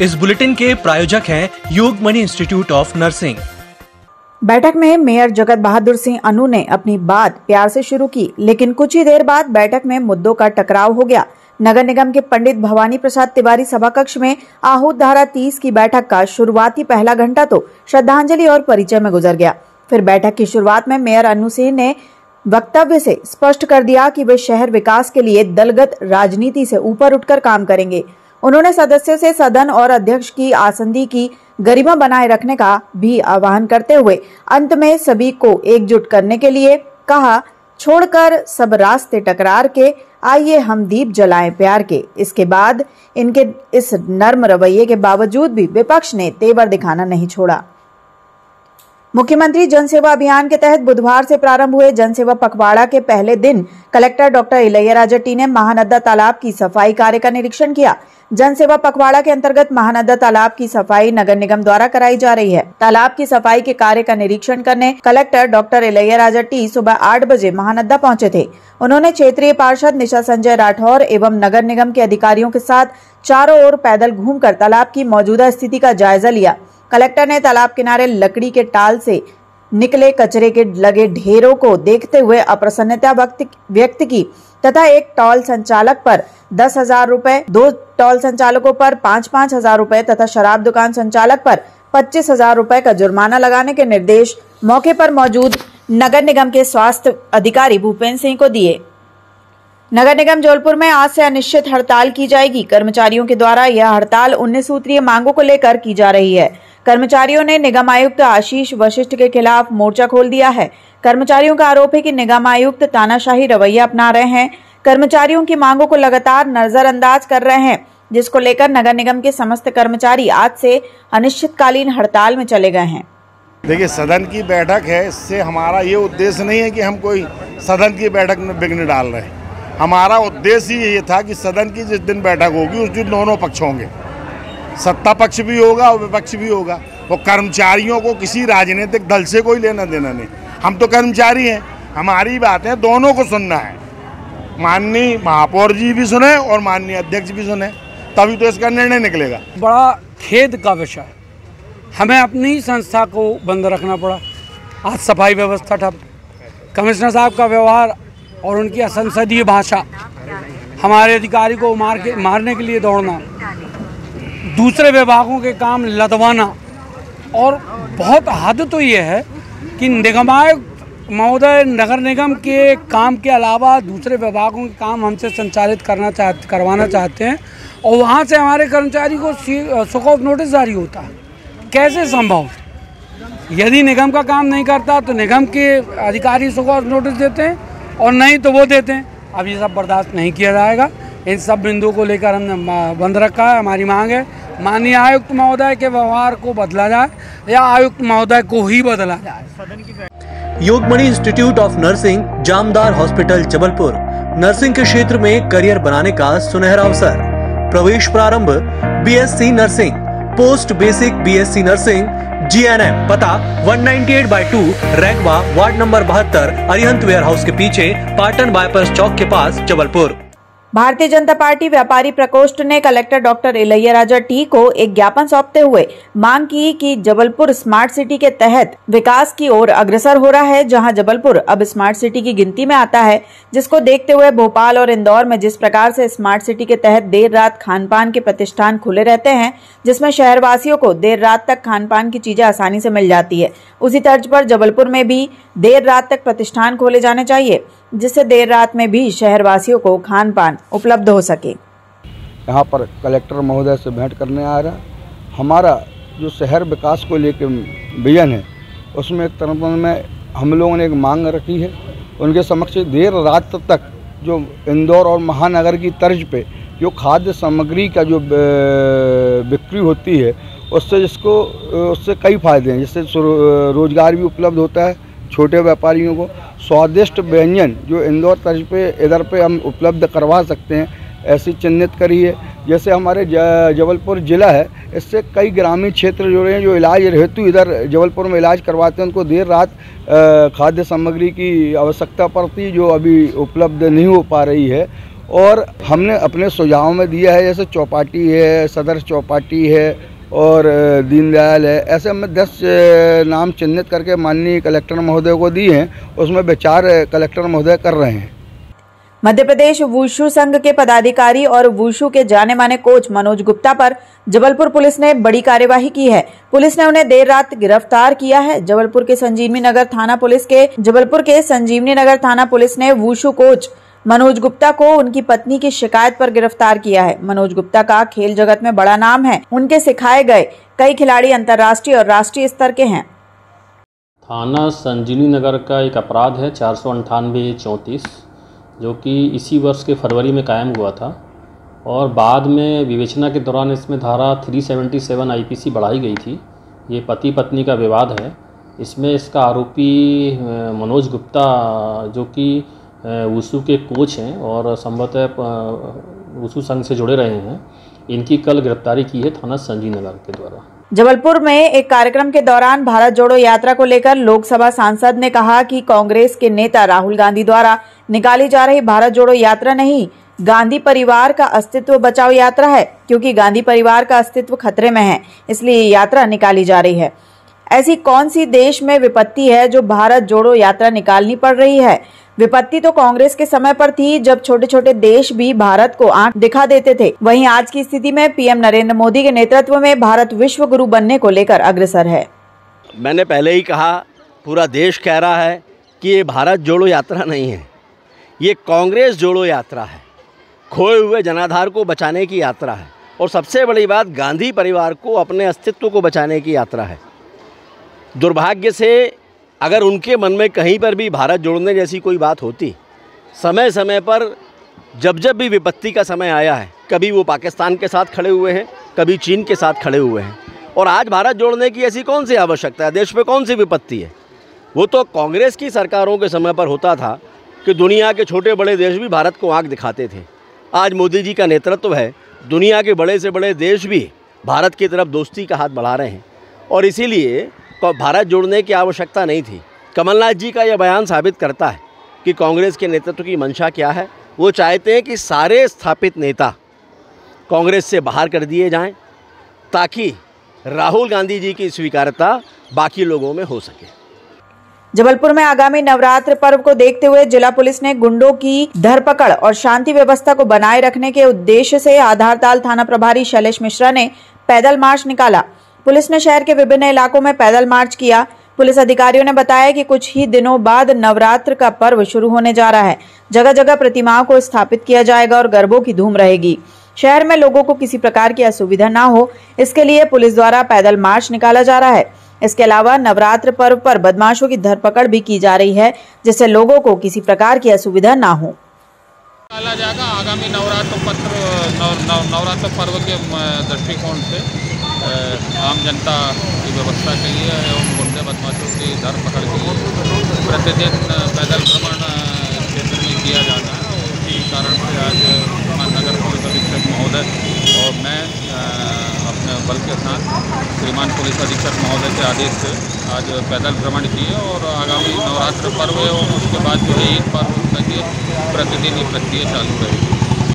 इस बुलेटिन के प्रायोजक हैं योगमणि इंस्टीट्यूट ऑफ नर्सिंग। बैठक में मेयर जगत बहादुर सिंह अनु ने अपनी बात प्यार से शुरू की, लेकिन कुछ ही देर बाद बैठक में मुद्दों का टकराव हो गया। नगर निगम के पंडित भवानी प्रसाद तिवारी सभा कक्ष में आहूत धारा 30 की बैठक का शुरुआती पहला घंटा तो श्रद्धांजलि और परिचय में गुजर गया। फिर बैठक की शुरुआत में मेयर अनु सिंह ने वक्तव्य से स्पष्ट कर दिया कि वे शहर विकास के लिए दलगत राजनीति से ऊपर उठकर काम करेंगे। उन्होंने सदस्यों से सदन और अध्यक्ष की आसंदी की गरिमा बनाए रखने का भी आह्वान करते हुए अंत में सभी को एकजुट करने के लिए कहा, छोड़कर सब रास्ते टकरार के आइए हम दीप जलाएं प्यार के। इसके बाद इनके इस नर्म रवैये के बावजूद भी विपक्ष ने तेवर दिखाना नहीं छोड़ा। मुख्यमंत्री जनसेवा अभियान के तहत बुधवार से प्रारंभ हुए जनसेवा पखवाड़ा के पहले दिन कलेक्टर डॉक्टर इलैयाराजा टी ने महानदा तालाब की सफाई कार्य का निरीक्षण किया। जनसेवा पखवाड़ा के अंतर्गत महानदा तालाब की सफाई नगर निगम द्वारा कराई जा रही है। तालाब की सफाई के कार्य का निरीक्षण करने कलेक्टर डॉक्टर इलैयाराजा टी सुबह 8 बजे महानदा पहुंचे थे। उन्होंने क्षेत्रीय पार्षद निशा संजय राठौर एवं नगर निगम के अधिकारियों के साथ चारों ओर पैदल घूमकर तालाब की मौजूदा स्थिति का जायजा लिया। कलेक्टर ने तालाब किनारे लकड़ी के टाल से निकले कचरे के लगे ढेरों को देखते हुए अप्रसन्नता व्यक्त की तथा एक टॉल संचालक पर 10,000 रुपए, 2 टॉल संचालकों पर 5,000 रुपए तथा शराब दुकान संचालक पर 25,000 रुपए का जुर्माना लगाने के निर्देश मौके पर मौजूद नगर निगम के स्वास्थ्य अधिकारी भूपेंद्र सिंह को दिए। नगर निगम जबलपुर में आज से अनिश्चित हड़ताल की जाएगी। कर्मचारियों के द्वारा यह हड़ताल 19 सूत्रीय मांगों को लेकर की जा रही है। कर्मचारियों ने निगम आयुक्त आशीष वशिष्ठ के खिलाफ मोर्चा खोल दिया है। कर्मचारियों का आरोप है कि निगम आयुक्त तानाशाही रवैया अपना रहे हैं, कर्मचारियों की मांगों को लगातार नजरअंदाज कर रहे हैं, जिसको लेकर नगर निगम के समस्त कर्मचारी आज से अनिश्चितकालीन हड़ताल में चले गए हैं। देखिए, सदन की बैठक है, इससे हमारा ये उद्देश्य नहीं है कि हम कोई सदन की बैठक में विघ्न डाल रहे हैं। हमारा उद्देश्य ये था कि सदन की जिस दिन बैठक होगी उस दिन दोनों पक्ष होंगे, सत्ता पक्ष भी होगा और विपक्ष भी होगा। वो कर्मचारियों को किसी राजनीतिक दल से कोई लेना देना नहीं। हम तो कर्मचारी हैं, हमारी बातें दोनों को सुनना है। माननीय महापौर जी भी सुने और माननीय अध्यक्ष भी सुने, तभी तो इसका निर्णय निकलेगा। बड़ा खेद का विषय, हमें अपनी संस्था को बंद रखना पड़ा। आज सफाई व्यवस्था ठप, कमिश्नर साहब का व्यवहार और उनकी असंसदीय भाषा, हमारे अधिकारी को मारने के लिए दौड़ना, दूसरे विभागों के काम लदवाना, और बहुत हद तो ये है कि निगमायुक्त महोदय नगर निगम के काम के अलावा दूसरे विभागों के काम हमसे संचालित करवाना चाहते हैं और वहाँ से हमारे कर्मचारी को सुख ऑफ नोटिस जारी होता है। कैसे संभव? यदि निगम का काम नहीं करता तो निगम के अधिकारी सुख ऑफ नोटिस देते हैं और नहीं तो वो देते हैं। अब ये सब बर्दाश्त नहीं किया जाएगा। इन सब बिंदुओं को लेकर हमने बंद रखा है। हमारी मांग है माननीय आयुक्त महोदय के व्यवहार को बदला जाए या आयुक्त महोदय को ही बदला जाए। Yogmani institute of nursing, Jamdar hospital Jabalpur. Nursing के क्षेत्र में करियर बनाने का सुनहरा अवसर। प्रवेश प्रारंभ BSc nursing, post basic BSc nursing, GNM। पता 198/2 Raigwa, ward number 72, Arihant warehouse के पीछे, पाटन बाईपास चौक के पास, जबलपुर। भारतीय जनता पार्टी व्यापारी प्रकोष्ठ ने कलेक्टर डॉक्टर इलैयाराजा टी को एक ज्ञापन सौंपते हुए मांग की कि जबलपुर स्मार्ट सिटी के तहत विकास की ओर अग्रसर हो रहा है, जहां जबलपुर अब स्मार्ट सिटी की गिनती में आता है, जिसको देखते हुए भोपाल और इंदौर में जिस प्रकार से स्मार्ट सिटी के तहत देर रात खानपान के प्रतिष्ठान खुले रहते हैं, जिसमें शहरवासियों को देर रात तक खानपान की चीजें आसानी से मिल जाती है, उसी तर्ज पर जबलपुर में भी देर रात तक प्रतिष्ठान खोले जाने चाहिए, जिससे देर रात में भी शहरवासियों को खान-पान उपलब्ध हो सके। यहाँ पर कलेक्टर महोदय से भेंट करने आ रहा। हमारा जो शहर विकास को लेकर विजन है, उसमें एक तरफ में हम लोगों ने एक मांग रखी है। उनके समक्ष देर रात तक जो इंदौर और महानगर की तर्ज पे जो खाद्य सामग्री का जो बिक्री होती है, उससे कई फायदे हैं। जिससे रोजगार भी उपलब्ध होता है छोटे व्यापारियों को। स्वादिष्ट व्यंजन जो इंदौर तर्ज पे इधर पे हम उपलब्ध करवा सकते हैं, ऐसी चिन्हित करी है। जैसे हमारे जबलपुर ज़िला है, इससे कई ग्रामीण क्षेत्र जुड़े हैं जो इलाज हेतु इधर जबलपुर में इलाज करवाते हैं। उनको देर रात खाद्य सामग्री की आवश्यकता पड़ती, जो अभी उपलब्ध नहीं हो पा रही है। और हमने अपने सुझाव में दिया है, जैसे चौपाटी है, सदर चौपाटी है और दीनदयाल है, ऐसे हमने 10 नाम चिन्हित करके माननीय कलेक्टर महोदय को दिए हैं। उसमें विचार कलेक्टर महोदय कर रहे हैं। मध्य प्रदेश वुशु संघ के पदाधिकारी और वुशु के जाने माने कोच मनोज गुप्ता पर जबलपुर पुलिस ने बड़ी कार्यवाही की है। पुलिस ने उन्हें देर रात गिरफ्तार किया है। जबलपुर के संजीवनी नगर थाना पुलिस ने वुशु कोच मनोज गुप्ता को उनकी पत्नी की शिकायत पर गिरफ्तार किया है। मनोज गुप्ता का खेल जगत में बड़ा नाम है। उनके सिखाए गए कई खिलाड़ी अंतर्राष्ट्रीय और राष्ट्रीय स्तर के हैं। थाना संजीवनी नगर का एक अपराध है 498-34, जो कि इसी वर्ष के फरवरी में कायम हुआ था और बाद में विवेचना के दौरान इसमें धारा 377 IPC बढ़ाई गई थी। ये पति पत्नी का विवाद है। इसमें इसका आरोपी मनोज गुप्ता, जो कि वुशु के कोच हैं और संभवतः वुशु संघ से जुड़े रहे हैं, इनकी कल गिरफ्तारी की है थाना संजीवनी नगर के द्वारा। जबलपुर में एक कार्यक्रम के दौरान भारत जोड़ो यात्रा को लेकर लोकसभा सांसद ने कहा कि कांग्रेस के नेता राहुल गांधी द्वारा निकाली जा रही भारत जोड़ो यात्रा नहीं, गांधी परिवार का अस्तित्व बचाओ यात्रा है, क्योंकि गांधी परिवार का अस्तित्व खतरे में है, इसलिए ये यात्रा निकाली जा रही है। ऐसी कौन सी देश में विपत्ति है जो भारत जोड़ो यात्रा निकालनी पड़ रही है? विपत्ति तो कांग्रेस के समय पर थी, जब छोटे छोटे देश भी भारत को आंख दिखा देते थे। वहीं आज की स्थिति में पीएम नरेंद्र मोदी के नेतृत्व में भारत विश्व गुरु बनने को लेकर अग्रसर है। मैंने पहले ही कहा, पूरा देश कह रहा है कि ये भारत जोड़ो यात्रा नहीं है, ये कांग्रेस जोड़ो यात्रा है। खोए हुए जनाधार को बचाने की यात्रा है और सबसे बड़ी बात, गांधी परिवार को अपने अस्तित्व को बचाने की यात्रा है। दुर्भाग्य से अगर उनके मन में कहीं पर भी भारत जोड़ने जैसी कोई बात होती, समय समय पर जब भी विपत्ति का समय आया है, कभी वो पाकिस्तान के साथ खड़े हुए हैं, कभी चीन के साथ खड़े हुए हैं, और आज भारत जोड़ने की ऐसी कौन सी आवश्यकता है? देश पे कौन सी विपत्ति है? वो तो कांग्रेस की सरकारों के समय पर होता था कि दुनिया के छोटे बड़े देश भी भारत को आंख दिखाते थे। आज मोदी जी का नेतृत्व है, दुनिया के बड़े से बड़े देश भी भारत की तरफ दोस्ती का हाथ बढ़ा रहे हैं और इसीलिए भारत जोड़ने की आवश्यकता नहीं थी। कमलनाथ जी का यह बयान साबित करता है कि कांग्रेस के नेतृत्व की मंशा क्या है। वो चाहते हैं कि सारे स्थापित नेता कांग्रेस से बाहर कर दिए जाएं, ताकि राहुल गांधी जी की स्वीकार्यता बाकी लोगों में हो सके। जबलपुर में आगामी नवरात्र पर्व को देखते हुए जिला पुलिस ने गुंडों की धरपकड़ और शांति व्यवस्था को बनाए रखने के उद्देश्य से आधारताल थाना प्रभारी शैलेश मिश्रा ने पैदल मार्च निकाला। पुलिस ने शहर के विभिन्न इलाकों में पैदल मार्च किया। पुलिस अधिकारियों ने बताया कि कुछ ही दिनों बाद नवरात्र का पर्व शुरू होने जा रहा है। जगह जगह प्रतिमाओं को स्थापित किया जाएगा और गरबों की धूम रहेगी। शहर में लोगों को किसी प्रकार की असुविधा ना हो, इसके लिए पुलिस द्वारा पैदल मार्च निकाला जा रहा है। इसके अलावा नवरात्र पर्व पर बदमाशों की धरपकड़ भी की जा रही है, जिससे लोगों को किसी प्रकार की असुविधा ना हो। निकाला जाएगा आगामी नवरात्र पर्व के दृष्टिकोण से आम जनता की व्यवस्था के लिए एवं गुंडे बदमाशों की धरपकड़ के लिए प्रतिदिन पैदल भ्रमण क्षेत्र में किया जाता है। इसी कारण से आज नगर पुलिस अधीक्षक महोदय और मैं अपने बल के साथ श्रीमान पुलिस अधीक्षक महोदय के आदेश से आज पैदल भ्रमण किए और आगामी नवरात्र पर्व एवं उसके बाद जो है ईद पर्व तक प्रतिदिन ये प्रक्रिया चालू रहेगी।